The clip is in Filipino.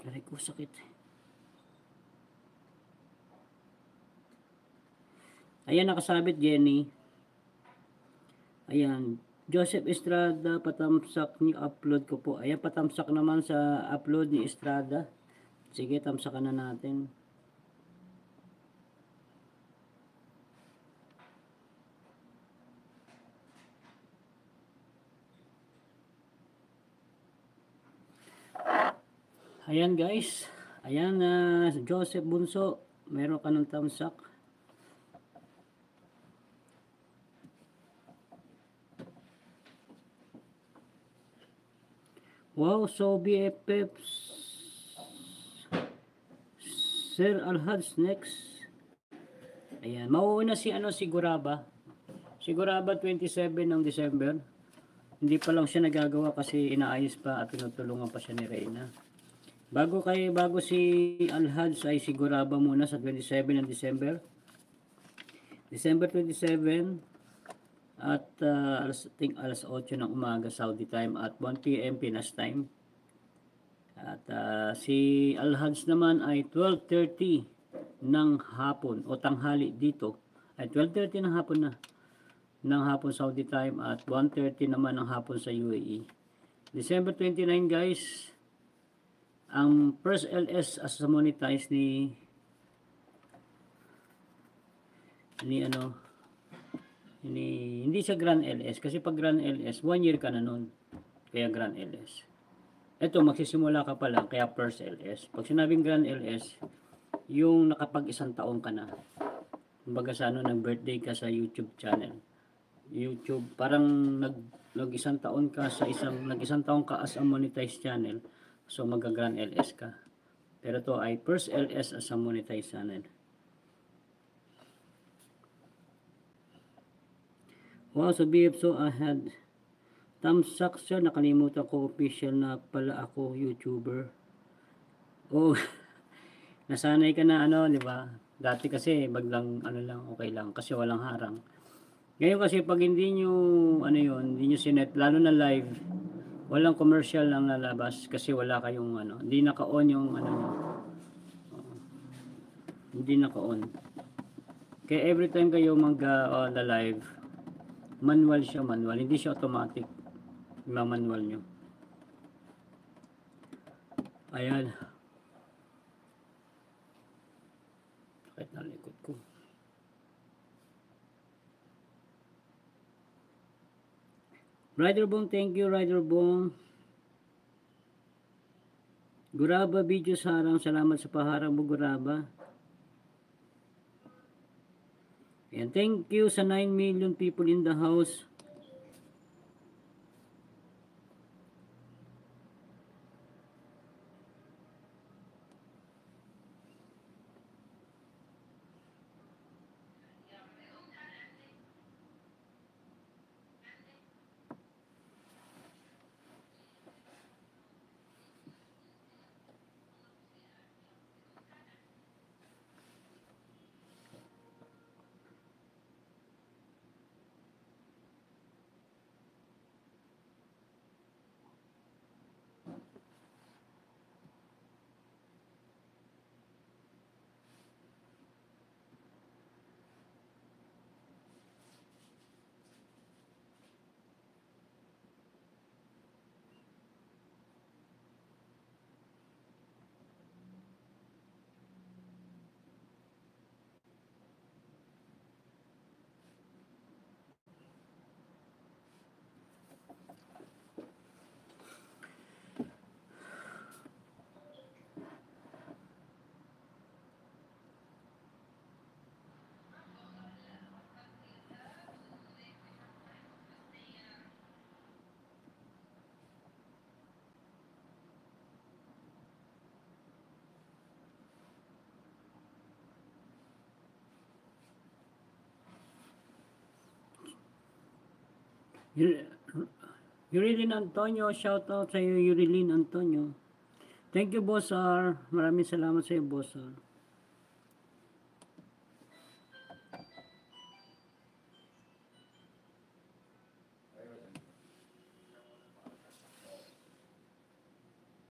Aray ko, sakit. Ayan, nakasabit, Jenny. Ayan. Joseph Estrada, patamsak niyo upload ko po. Ayan, patamsak naman sa upload ni Estrada. Sige, tamsakan na natin. Ayan guys. Ayan, Joseph Bunso. Meron ka ng tamsak. Wow, so BFFs. Sir Alhads next. Ayan, mauuna si si Guraba. Si Guraba 27 ng December. Hindi pa lang siya nagagawa kasi inaayos pa at tinutulungan pa siya ni Reyna. Bago si Alhads ay si Guraba muna sa 27 ng December. December 27 at alas 8 ng umaga Saudi time at 1 PM Pinas time. At si Alhads naman ay 12:30 ng hapon o tanghali dito. Ay 12:30 ng hapon na. Ng hapon Saudi time at 1:30 naman ng hapon sa UAE. December 29 guys, ang first LS as monetize ni hindi siya Grand LS kasi pag Grand LS 1 year ka na nun, kaya Grand LS. Ito magsisimula ka pa lang kaya first LS. Pag sinabing Grand LS, yung nakapag isang taon ka na, kumbaga sa nag-birthday ka sa YouTube channel, YouTube, parang nag-isang taon ka sa nag-isang taon ka as a monetized channel, so mag-Grand LS ka. Pero to ay first LS as a monetized channel. Wow, so BF, so I had thumbs-up sir, nakalimutan ko official na pala ako YouTuber. Oh, nasanay ka na di ba? Dati kasi baglang lang, okay lang kasi walang harang. Ngayon kasi pag hindi nyo hindi nyo sinet, lalo na live, walang commercial lang lalabas kasi wala kayong hindi naka-on yung hindi naka-on. Kaya every time kayo live, manual siya, hindi siya automatic. Manual nyo. Ayan. Kahit na likod ko. Rider Bong, thank you Rider Bong. Guraba video sarang, salamat sa paharang mo Guraba. And thank you sa 9 million people in the house. Yurilin Antonio, shout out sa iyo Yurilin Antonio. Thank you Boss R. Maraming salamat sa iyo Boss R.